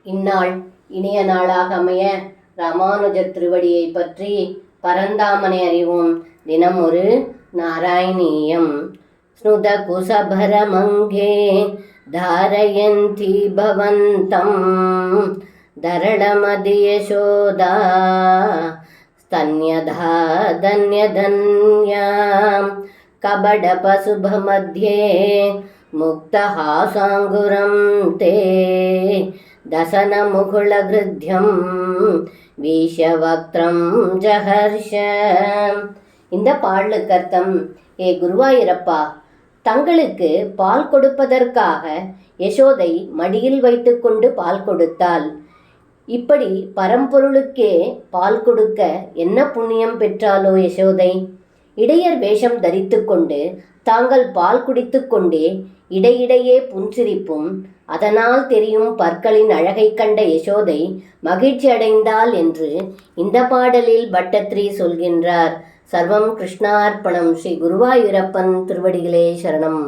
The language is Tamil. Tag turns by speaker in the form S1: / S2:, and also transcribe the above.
S1: இந்நாள் இனிய நாளாக அமைய ராமானுஜர் திருவடியை பற்றி பரந்தாமனை அறிவோம். தினம் ஒரு நாராயணீயம். ஸ்னுத குசபரமங்கே தாரயந்தி பவந்தம் தரளமதி யசோதா स्तन्यधा धन्यधन्यां कबडपशुभमध्ये मुक्तहासाङ्गुरं ते दशनमुकुलगृध्यं வீஷவக்திரம் ஜஹர்ஷ. இந்த பாடலுக்கு அர்த்தம்: ஏ குருவாயூரப்பா, தங்களுக்கு பால் கொடுப்பதற்காக யசோதை மடியில் வைத்துக்கொண்டு பால் கொடுத்தாள். இப்படி பரம்பொருளுக்கே பால் கொடுக்க என்ன புண்ணியம் பெற்றாலோ யசோதை. இடையர் வேஷம் தரித்து கொண்டு தாங்கள் பால் குடித்து கொண்டே இடையிடையே புன்சிரிப்பும் அதனால் தெரியும் பற்களின் அழகை கண்ட யசோதை மகிழ்ச்சி அடைந்தாள் என்று இந்த பாடலில் பட்டத்ரி சொல்கின்றார். சர்வம் கிருஷ்ணார்ப்பணம். ஸ்ரீ குருவாயூரப்பன் திருவடிகளே சரணம்.